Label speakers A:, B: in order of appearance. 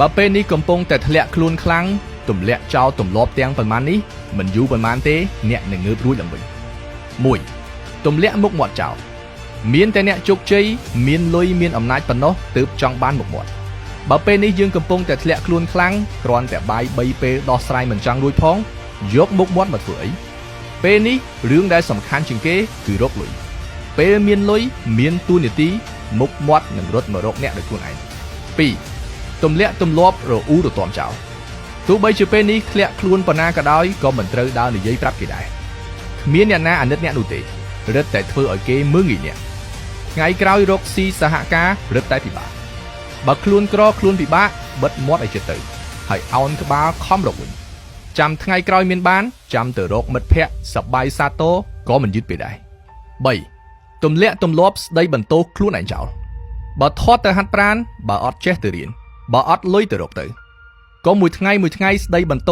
A: បើពេលនេះកំពុងតែធ្លាក់ខ្លួនខ្លាំងទម្លាក់ចោលទម្លាប់ទាំងប៉ុន្មាននេះមិនយូរប៉ុន្មានទេអ្នកនឹងងើបរួចឡើងវិញ 1. ទម្លាក់មុខមាត់ចោលមានតែអ្នកជោគជ័យមានលុយមានអំណាចប៉ុណ្ណោះទើបចង់បានមុខមាត់បើពេលនេះយើងកំពុងតែធ្លាក់ខ្លួនខ្លាំងគ្រាន់តែបាយ3ពេលដោះស្រាយមិនចង់រួចផងយកមុខមាត់មកធ្វើអីពេលនេះរឿងដែលសំខាន់ជាងគេគឺរកលុយពេលមានលុយមានទូនាទីមុខមាត់នឹងរត់មករកអ្នកដោយខ្លួនឯង 2. ទម្លាក់ទម្លាប់រអ៊ូរទាំចោលទោះបីជាពេលនេះធ្លាក់ខ្លួនប៉ុណ្ណាក៏ដោយក៏មិនត្រូវដើរនិយាយប្រាប់គេដែរគ្មានអ្នកណាអាណិតអ្នកនោះទេរឹតតែធ្វើឲ្យគេមើងងាយអ្នកថ្ងៃក្រោយរកស៊ីសហការរឹតតែពិបាកបើខ្លួនក្រខ្លួនពិបាកបិទមាត់ឲ្យចិត្តទៅហើយអោនក្បាលខំរកវិញចាំថ្ងៃក្រោយមានបានចាំទៅរកមិត្តភ័ក្តិសប្បាយសាទរក៏មិនយឺតពេកដែរ 3. ទម្លាក់ទម្លាប់ស្ដីបន្ទោសខ្លួនឯងចោលបើធាត់ទៅហាត់ប្រាណបើអត់ចេះទៅរៀនបើអត់លុយទៅរកទៅក៏មួយថ្ងៃស្ដីបន្ទោស